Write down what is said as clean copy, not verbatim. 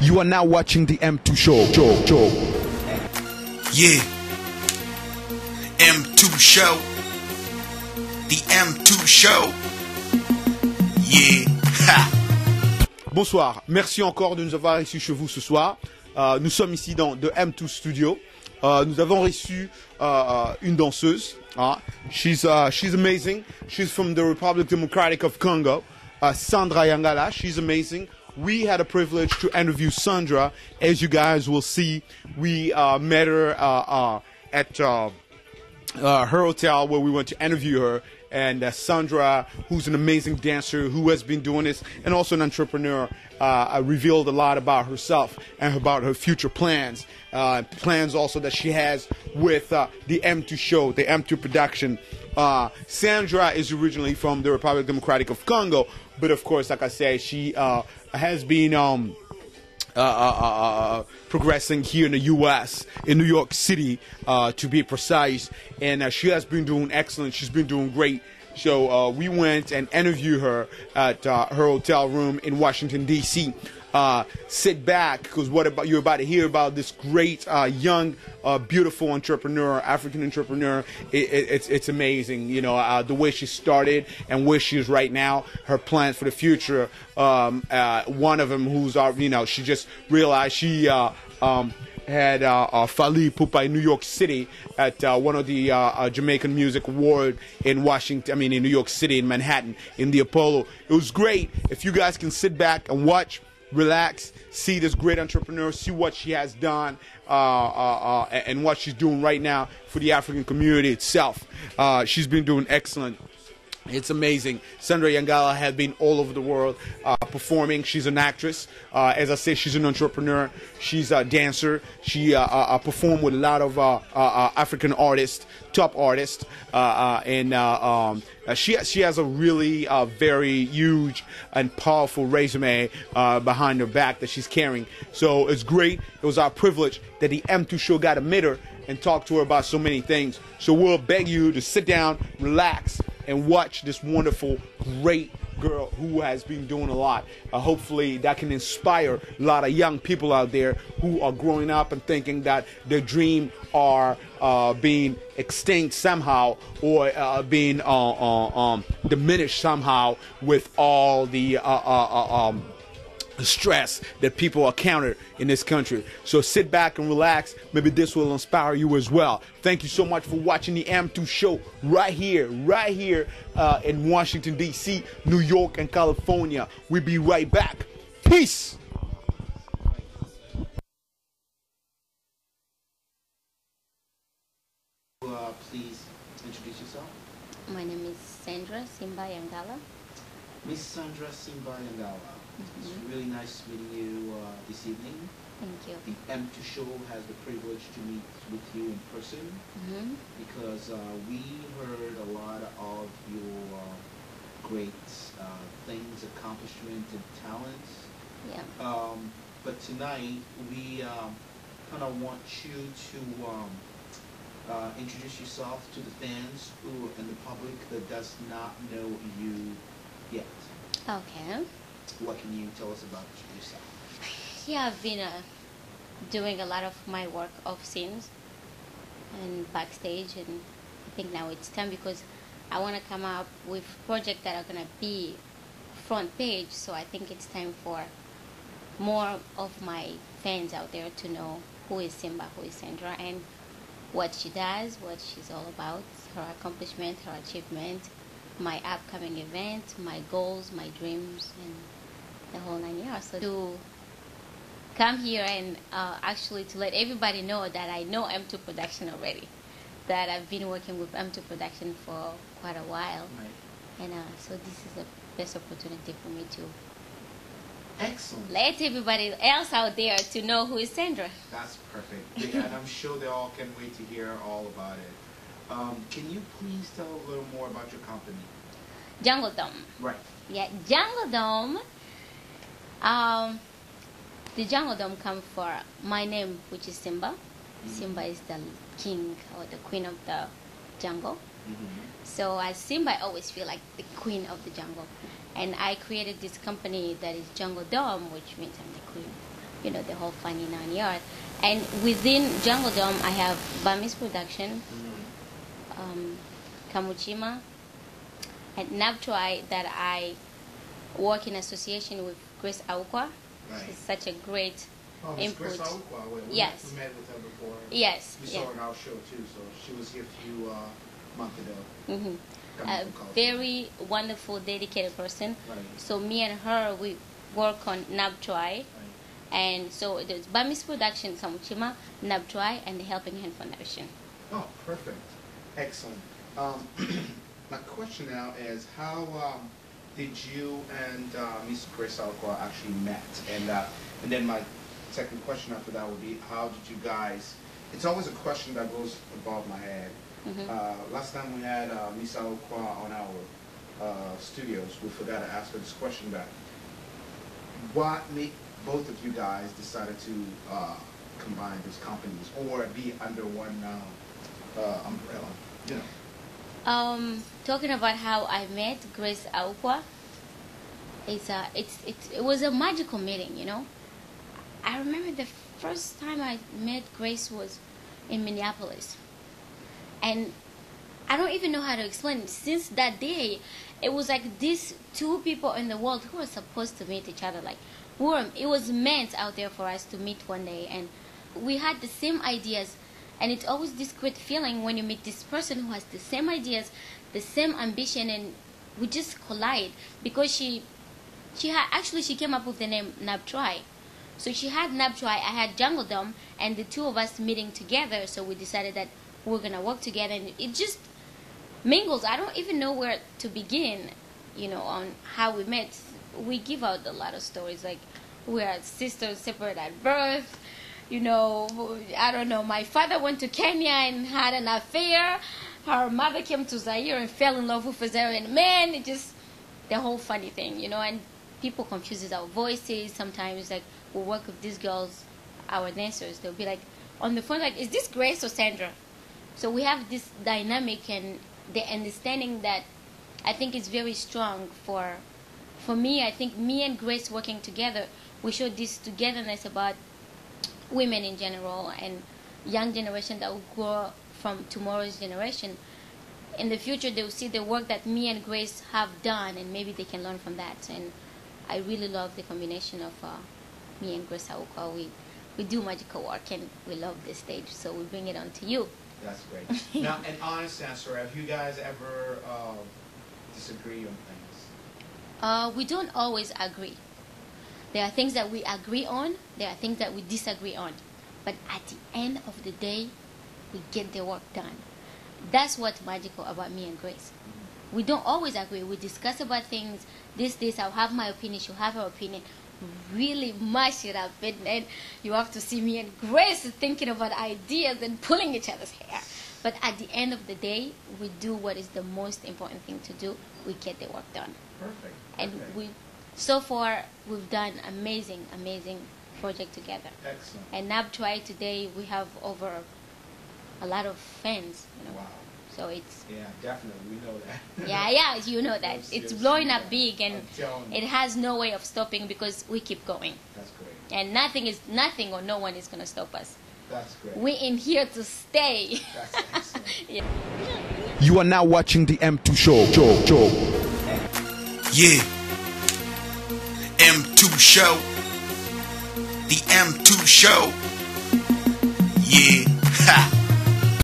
You are now watching the M2 Show. Yeah. M2 Show. The M2 Show. Yeah. Ha. Bonsoir, merci encore de nous avoir reçus chez vous ce soir. Nous sommes ici dans The M2 Studio. Nous avons reçu une danseuse. She's amazing. She's from the Republic Democratic of Congo. Sandra Yangala. She's amazing. We had a privilege to interview Sandra. As you guys will see, we met her at her hotel where we went to interview her. And Sandra, who's an amazing dancer, who has been doing this, and also an entrepreneur, revealed a lot about herself and about her future plans. Plans also that she has with the M2 show, the M2 production. Sandra is originally from the Republic Democratic of Congo, but of course, like I said, she has been progressing here in the U.S., in New York City, to be precise. And she has been doing excellent. She's been doing great. So we went and interviewed her at her hotel room in Washington, D.C. Sit back, because you're about to hear about this great, young, beautiful entrepreneur, African entrepreneur. It's amazing, you know, the way she started and where she is right now, her plans for the future. One of them who's, you know, she just realized she had Fali Pupa in New York City at one of the Jamaican Music Award in in New York City, in Manhattan, in the Apollo. It was great. If you guys can sit back and watch, relax, see this great entrepreneur, see what she has done, and what she's doing right now for the African community itself. She's been doing excellent. It's amazing. Sandra Yangala has been all over the world performing. She's an actress. As I say, she's an entrepreneur. She's a dancer. She performed with a lot of African artists, top artists, and she has a really very huge and powerful resume behind her back that she's carrying. So it's great. It was our privilege that the M2 show got to meet her and talk to her about so many things. So we'll beg you to sit down, relax, and watch this wonderful, great girl who has been doing a lot. Hopefully that can inspire a lot of young people out there who are growing up and thinking that their dream are being extinct somehow, or being diminished somehow with all the stress that people encounter in this country. So sit back and relax. Maybe this will inspire you as well. Thank you so much for watching the M2 show right here in Washington, D.C., New York, and California. We'll be right back. Peace. Please introduce yourself. My name is Sandra Yangala. Miss Sandra Yangala. It's really nice meeting you this evening. Thank you. The M2 show has the privilege to meet with you in person because we heard a lot of your great things, accomplishments, and talents. Yeah. But tonight we kind of want you to introduce yourself to the fans and the public that does not know you yet. Okay. What can you tell us about yourself? Yeah, I've been doing a lot of my work off scenes and backstage, and I think now it's time because I want to come up with projects that are going to be front page. So I think it's time for more of my fans out there to know who is Simba, who is Sandra, and what she does, what she's all about, her accomplishment, her achievement, my upcoming event, my goals, my dreams, and the whole 9 years. So to come here and actually to let everybody know that I know M2 Production already, that I've been working with M2 Production for quite a while. Right. And so this is the best opportunity for me to Excellent. let everybody else out there to know who is Sandra. That's perfect. And I'm sure they all can wait to hear all about it. Can you please tell a little more about your company? Jungle Dome. Right. Yeah, Jungle Dome. The Jungle Dome comes for my name, which is Simba. Simba is the king or the queen of the jungle. So as Simba, I always feel like the queen of the jungle. And I created this company that is Jungle Dome, which means I'm the queen the whole funny 9 yard. And within Jungle Dome, I have Bamis Production, Kamuchima, and Nabtwai that I work in association with Grace Aukwa. Right. She's such a great Miss input. Grace Aukwa, Yes. we met with her before. Yes. We yeah. saw her in our show too, so she was here a few months ago. hmm Coming A from college. very wonderful, dedicated person. Right. So me and her, we work on Nabtwai. Right. And so there's Bamis Production, Kamuchima, Nabtwai, and the Helping Hand Foundation. Oh, perfect. Excellent. My question now is how did you and Miss Grace Aukwa actually met? And then my second question after that would be, how did you guys, it's always a question that goes above my head. Last time we had Miss Aukwa on our studios, we forgot to ask her this question back. What made both of you guys decided to combine these companies or be under one umbrella? You know. Talking about how I met Grace Aukwa, it was a magical meeting, I remember the first time I met Grace was in Minneapolis. And I don't even know how to explain it. Since that day, it was like these two people in the world who were supposed to meet each other. It was meant out there for us to meet one day. And we had the same ideas. And it's always this great feeling when you meet this person who has the same ideas, the same ambition, and we just collide. Because she came up with the name Nabtwai. So she had Nabtwai, I had Jungle Dome, and the two of us meeting together. So we decided that we're gonna work together, and it just mingles. I don't even know where to begin, on how we met. We give out a lot of stories, like we are sisters separate at birth. I don't know. My father went to Kenya and had an affair. Her mother came to Zaire and fell in love with a Zairian man. It just the whole funny thing, and people confuses our voices. Sometimes, we work with these girls, our dancers. They'll be like on the phone, is this Grace or Sandra? So we have this dynamic and the understanding that I think is very strong for me. I think me and Grace working together, we show this togetherness about women in general and young generation that will grow from tomorrow's generation. In the future, they will see the work that me and Grace have done, and maybe they can learn from that. And I really love the combination of me and Grace Aukwa. We do magical work, and we love this stage, so we bring it on to you. That's great. Now, an honest answer, have you guys ever disagree on things? We don't always agree. There are things that we agree on, there are things that we disagree on. But at the end of the day, we get the work done. That's what's magical about me and Grace. We don't always agree. We discuss about things, this, I'll have my opinion, she'll have her opinion. Really mash it up, and you have to see me and Grace thinking about ideas and pulling each other's hair. But at the end of the day, we do what is the most important thing to do. We get the work done. Perfect. And so far, we've done amazing project together. Excellent. And Nabtwai today, we have over a lot of fans. Wow. So it's Yeah, definitely. We know that. yeah, you know that. Yes, It's yes, blowing yeah. up big, and I'm telling you. it has no way of stopping because we keep going. That's great. And nothing or no one is going to stop us. That's great. We're in here to stay. That's excellent. Yeah. You are now watching the M2 Show. Yeah. M2 Show. The M2 Show. Yeah.